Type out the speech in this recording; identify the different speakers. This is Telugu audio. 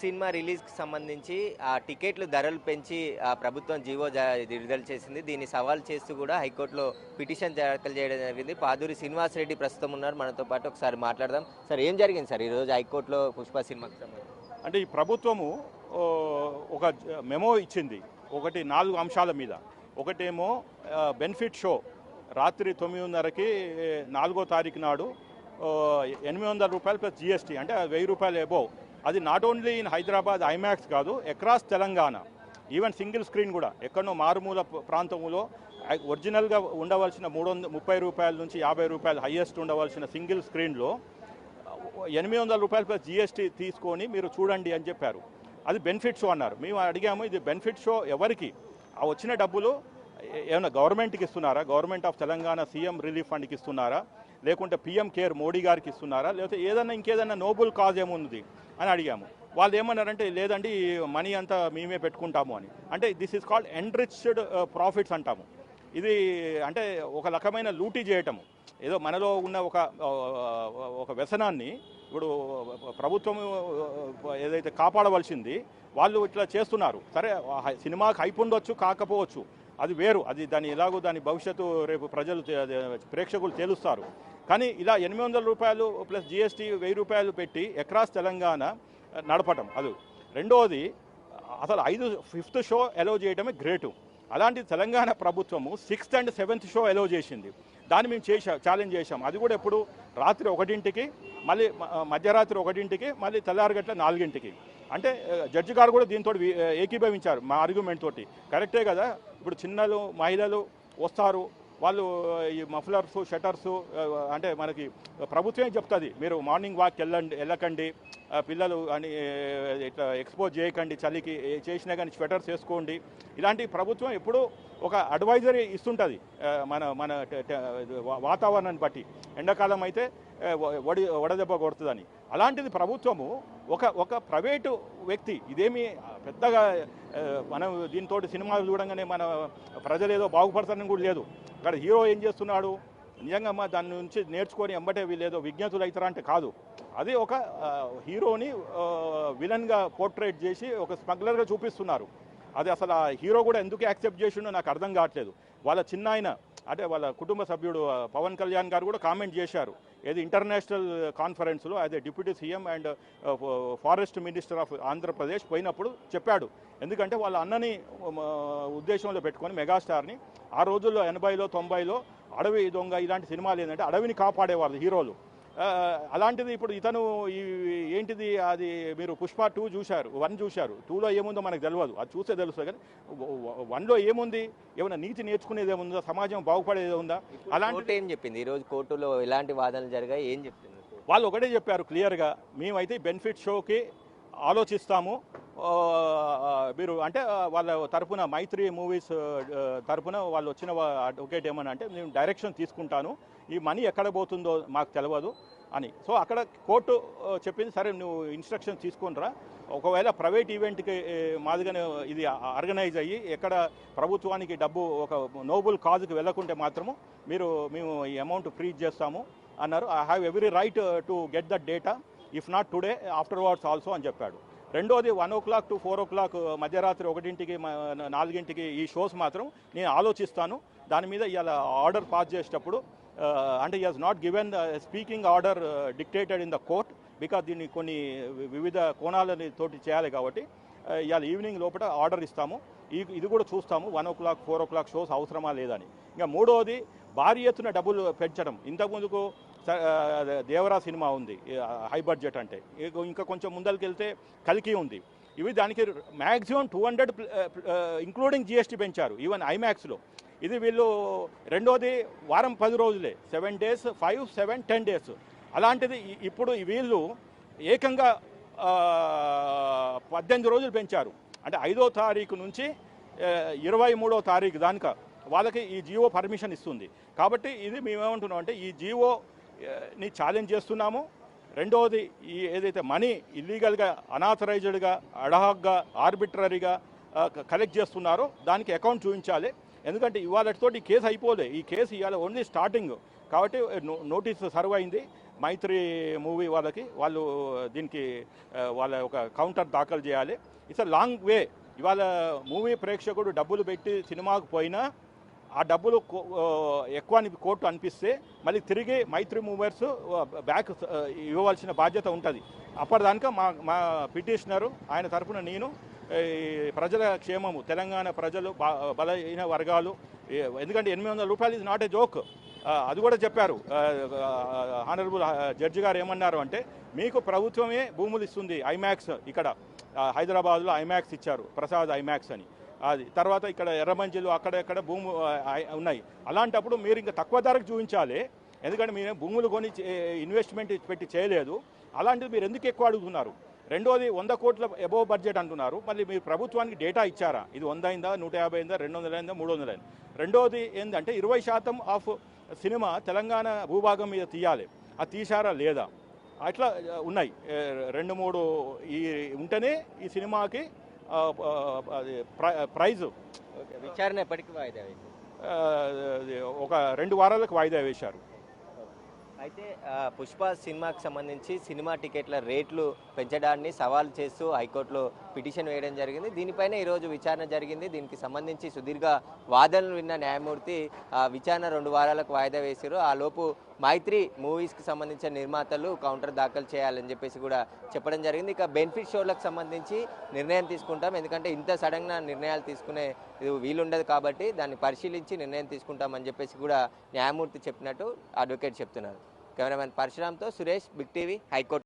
Speaker 1: సినిమా రిలీజ్కి సంబంధించి ఆ టికెట్లు ధరలు పెంచి ప్రభుత్వం జీవో విడుదల చేసింది. దీన్ని సవాల్ చేస్తూ కూడా హైకోర్టులో పిటిషన్ దాఖలు చేయడం జరిగింది. పాదూరి శ్రీనివాసరెడ్డి ప్రస్తుతం ఉన్నారు మనతో పాటు. ఒకసారి మాట్లాడదాం. సార్, ఏం జరిగింది సార్ ఈరోజు హైకోర్టులో పుష్ప సినిమాకి సంబంధించి?
Speaker 2: అంటే ఈ ప్రభుత్వము ఒక మెమో ఇచ్చింది. ఒకటి 4 అంశాల మీద. ఒకటేమో బెనిఫిట్ షో రాత్రి 9:30కి 4వ తారీఖు నాడు 800 రూపాయలు ప్లస్ జిఎస్టీ, అంటే 1000 రూపాయలు ఎబోవ్. అది not only in Hyderabad IMAX కాదు, across Telangana. Even single screen కూడా ఎక్కడో మారుమూల ప్రాంతంలో ఒరిజినల్గా ఉండవలసిన 330 రూపాయల నుంచి 50 రూపాయలు హయ్యెస్ట్ ఉండవలసిన సింగిల్ స్క్రీన్లో 800 రూపాయలు ప్లస్ జిఎస్టీ తీసుకొని మీరు చూడండి అని చెప్పారు. అది బెనిఫిట్ షో అన్నారు. మేము అడిగాము, ఇది బెనిఫిట్ షో ఎవరికి? ఆ వచ్చిన డబ్బులు ఏమైనా గవర్నమెంట్కి ఇస్తున్నారా? Government of Telangana CM relief ఫండ్కి ఇస్తున్నారా? లేకుంటే పిఎం కేర్ మోడీ గారికి ఇస్తున్నారా? లేకపోతే ఏదన్నా ఇంకేదన్నా నోబుల్ కాజ్ ఏముంది అని అడిగాము. వాళ్ళు ఏమన్నారంటే, లేదండి మనీ అంతా మేమే పెట్టుకుంటాము అని. అంటే this is called enriched profits అంటాము. ఇది అంటే ఒక రకమైన లూటీ చేయటము. ఏదో మనలో ఉన్న ఒక వ్యసనాన్ని ఇప్పుడు ప్రభుత్వం ఏదైతే కాపాడవలసింది వాళ్ళు ఇట్లా చేస్తున్నారు. సరే, సినిమాకి హైప్ ఉండొచ్చు, కాకపోవచ్చు, అది వేరు. అది దాని భవిష్యత్తు రేపు ప్రజలు ప్రేక్షకులు తేలుస్తారు. కానీ ఇలా 800 రూపాయలు ప్లస్ జిఎస్టీ 1000 రూపాయలు పెట్టి అక్రాస్ తెలంగాణ నడపటం అది. రెండోది, అసలు 5th షో అలౌ చేయడమే గ్రేటు. అలాంటి తెలంగాణ ప్రభుత్వము 6th and 7th show allow చేసింది. దాన్ని మేము ఛాలెంజ్ చేశాం. అది కూడా ఎప్పుడు రాత్రి 1ంటికి, మళ్ళీ మధ్యరాత్రి 1ంటికి, మళ్ళీ తెల్లారగట్ల 4ంటికి. అంటే జడ్జి గారు కూడా దీంతో ఏకీభవించారు మా ఆర్గ్యుమెంట్ తోటి. కరెక్టే కదా, ఇప్పుడు చిన్నలు మహిళలు వస్తారు, వాళ్ళు ఈ మఫ్లర్స్ షటర్స్, అంటే మనకి ప్రభుత్వమే చెప్తుంది మీరు మార్నింగ్ వాక్ వెళ్ళకండి, పిల్లలు అని ఇట్లా ఎక్స్పోజ్ చేయకండి, చలికి చేసినా కానీ స్వెటర్స్ వేసుకోండి. ఇలాంటి ప్రభుత్వం ఎప్పుడూ ఒక అడ్వైజరీ ఇస్తుంటుంది మన వాతావరణాన్ని బట్టి. ఎండాకాలం అయితే వడదెబ్బ కొడుతుందని. అలాంటిది ప్రభుత్వము ఒక ప్రైవేటు వ్యక్తి, ఇదేమి పెద్దగా మనం దీంతో సినిమాలు చూడంగానే మన ప్రజలు ఏదో బాగుపడతారని కూడా లేదు. అక్కడ హీరో ఏం చేస్తున్నాడు, నిజంగా దాని నుంచి నేర్చుకొని ఎంబటే వీళ్ళేదో విజ్ఞతులు అవుతారా అంటే కాదు. అది ఒక హీరోని విలన్గా పోర్ట్రేట్ చేసి ఒక స్మగ్లర్గా చూపిస్తున్నారు. అది అసలు ఆ హీరో కూడా ఎందుకు యాక్సెప్ట్ చేసిండో నాకు అర్థం కావట్లేదు. వాళ్ళ చిన్నాయన, అంటే వాళ్ళ కుటుంబ సభ్యుడు పవన్ కళ్యాణ్ గారు కూడా కామెంట్ చేశారు. ఏది ఇంటర్నేషనల్ కాన్ఫరెన్స్లో అదే deputy CM and forest minister of Andhra Pradesh పోయినప్పుడు చెప్పాడు. ఎందుకంటే వాళ్ళ అన్నని ఉద్దేశంలో పెట్టుకొని మెగాస్టార్ని ఆ రోజుల్లో 80లో 90లో అడవి దొంగ ఇలాంటి సినిమాలు ఏంటంటే అడవిని కాపాడేవాళ్ళు హీరోలు. అలాంటిది ఇప్పుడు ఇతను ఏంటిది, అది మీరు పుష్ప 2 చూశారు, 1 చూశారు, 2లో ఏముందో మనకు తెలియదు, అది చూస్తే తెలుస్తుంది. కానీ 1లో ఏముంది, ఏమైనా నీతి నేర్చుకునేది ఏముందా, సమాజం బాగుపడేది ఉందా?
Speaker 1: అలాంటి ఏం చెప్పింది ఈరోజు కోర్టులో? ఎలాంటి వాదనలు జరిగాయి, ఏం చెప్తుంది?
Speaker 2: వాళ్ళు ఒకటే చెప్పారు క్లియర్గా, మేమైతే బెనిఫిట్ షోకి ఆలోచిస్తాము. మీరు అంటే వాళ్ళ తరపున మైత్రి మూవీస్ తరపున వాళ్ళు వచ్చిన అడ్వకేట్ ఏమన్నా అంటే, నేను డైరెక్షన్ తీసుకుంటాను, ఈ మనీ ఎక్కడ పోతుందో మాకు తెలియదు అని. సో అక్కడ కోర్టు చెప్పింది, సరే నువ్వు ఇన్స్ట్రక్షన్ తీసుకుంటారా, ఒకవేళ ప్రైవేట్ ఈవెంట్కి మాదిగానే ఇది ఆర్గనైజ్ అయ్యి ఎక్కడ ప్రభుత్వానికి డబ్బు ఒక నోబుల్ కాజ్కి వెళ్ళకుంటే మాత్రము మేము ఈ అమౌంట్ ఫ్రీజ్ చేస్తాము అన్నారు. I have every right to get that data, if not today afterwards also అని చెప్పాడు. రెండోది, 1 o'clock to 4 o'clock, మధ్యరాత్రి 1ంటికి 4ంటికి ఈ షోస్ మాత్రం నేను ఆలోచిస్తాను. దాని మీద ఇవాళ ఆర్డర్ పాస్ చేసేటప్పుడు అంటే he has not given speaking order dictated in the court, because దీన్ని కొన్ని వివిధ కోణాలని తోటి చేయాలి కాబట్టి ఇవాళ ఈవినింగ్ లోపల ఆర్డర్ ఇస్తాము. ఇది కూడా చూస్తాము 1 o'clock 4 o'clock షోస్ అవసరమా లేదని. ఇంకా మూడోది, భారీ ఎత్తున డబ్బులు పెంచడం. ఇంతకుముందుకు దేవరా సినిమా ఉంది హై బడ్జెట్ అంటే, ఇంకా కొంచెం ముందరికి వెళ్తే కల్కి ఉంది. ఇవి దానికి మ్యాక్సిమం 200 ఇంక్లూడింగ్ జిఎస్టీ పెంచారు ఈవెన్ ఐమాక్స్లో. ఇది వీళ్ళు రెండోది వారం 10 రోజులే, 7 days 5, 7, 10 days. అలాంటిది ఇప్పుడు వీళ్ళు ఏకంగా 18 రోజులు పెంచారు. అంటే 5వ తారీఖు నుంచి 23వ తారీఖు దానిక వాళ్ళకి ఈ జియో పర్మిషన్ ఇస్తుంది. కాబట్టి ఇది మేమేమంటున్నాం అంటే, ఈ జియోని ఛాలెంజ్ చేస్తున్నాము. రెండవది, ఈ ఏదైతే మనీ ఇల్లీగల్గా అనాథరైజ్డ్గా అడహాక్గా ఆర్బిట్రరీగా కలెక్ట్ చేస్తున్నారో దానికి అకౌంట్ చూపించాలి. ఎందుకంటే ఇవాళతోటి కేసు అయిపోలే, ఈ కేసు ఇవాళ ఓన్లీ స్టార్టింగ్ కాబట్టి నోటీస్ సర్వ్ అయింది. మైత్రి మూవీ వాళ్ళు దీనికి వాళ్ళ ఒక కౌంటర్ దాఖలు చేయాలి. It's a long way. ఇవాళ మూవీ ప్రేక్షకుడు డబ్బులు పెట్టి సినిమాకు పోయినా ఆ డబ్బులు ఎక్కువ అని కోర్టు అనిపిస్తే మళ్ళీ తిరిగి మైత్రి మూవర్స్ బ్యాక్ ఇవ్వవలసిన బాధ్యత ఉంటుంది. అప్పటిదాకా మా పిటిషనరు ఆయన తరఫున నేను ప్రజల క్షేమము, తెలంగాణ ప్రజలు, బలహీన వర్గాలు, ఎందుకంటే 800 రూపాయలు ఇది నాట్ ఏ జోక్. అది కూడా చెప్పారు ఆనరబుల్ జడ్జి గారు. ఏమన్నారు అంటే, మీకు ప్రభుత్వమే భూములు ఇస్తుంది. ఐమాక్స్ ఇక్కడ హైదరాబాద్లో ఐమాక్స్ ఇచ్చారు, ప్రసాద్ ఐమాక్స్ అని. అది తర్వాత ఇక్కడ ఎర్రమంజిలు అక్కడెక్కడ భూము ఉన్నాయి. అలాంటప్పుడు మీరు ఇంకా తక్కువ ధరకు చూపించాలి, ఎందుకంటే మీరు భూములు కొని ఇన్వెస్ట్మెంట్ పెట్టి చేయలేదు. అలాంటిది మీరు ఎందుకు ఎక్కువ అడుగుతున్నారు? రెండోది 100 కోట్ల అబోవ్ బడ్జెట్ అంటున్నారు. మళ్ళీ మీరు ప్రభుత్వానికి డేటా ఇచ్చారా? ఇది 100 అయిందా, 150 అయిందా, 200 అయిందా, 300 అయిందా? రెండోది ఏంటంటే 20% ఆఫ్ సినిమా తెలంగాణ భూభాగం మీద తీయాలి. అది తీశారా లేదా? అట్లా ఉన్నాయి 2-3 ఈ ఉంటేనే ఈ సినిమాకి ప్రైజు.
Speaker 1: విచారణ ఎప్పటికీ వాయిదా వేశారు?
Speaker 2: ఒక 2 వారాలకు వాయిదా వేశారు.
Speaker 1: అయితే పుష్ప సినిమాకి సంబంధించి సినిమా టికెట్ల రేట్లు పెంచడాన్ని సవాల్ చేస్తూ హైకోర్టులో పిటిషన్ వేయడం జరిగింది. దీనిపైన ఈరోజు విచారణ జరిగింది. దీనికి సంబంధించి సుదీర్ఘ వాదనలు విన్న న్యాయమూర్తి విచారణ 2 వారాలకు వాయిదా వేశారు. ఆ లోపు మైత్రి మూవీస్కి సంబంధించిన నిర్మాతలు కౌంటర్ దాఖలు చేయాలని చెప్పేసి కూడా చెప్పడం జరిగింది. ఇక బెనిఫిట్ షోలకు సంబంధించి నిర్ణయం తీసుకుంటాం, ఎందుకంటే ఇంత సడన్గా నిర్ణయాలు తీసుకునే వీలుండదు కాబట్టి దాన్ని పరిశీలించి నిర్ణయం తీసుకుంటామని చెప్పేసి కూడా న్యాయమూర్తి చెప్పినట్టు అడ్వకేట్ చెప్తున్నారు. కెమెరామెన్ పరశురామ్తో సురేష్, బిగ్ టీవీ, హైకోర్టు.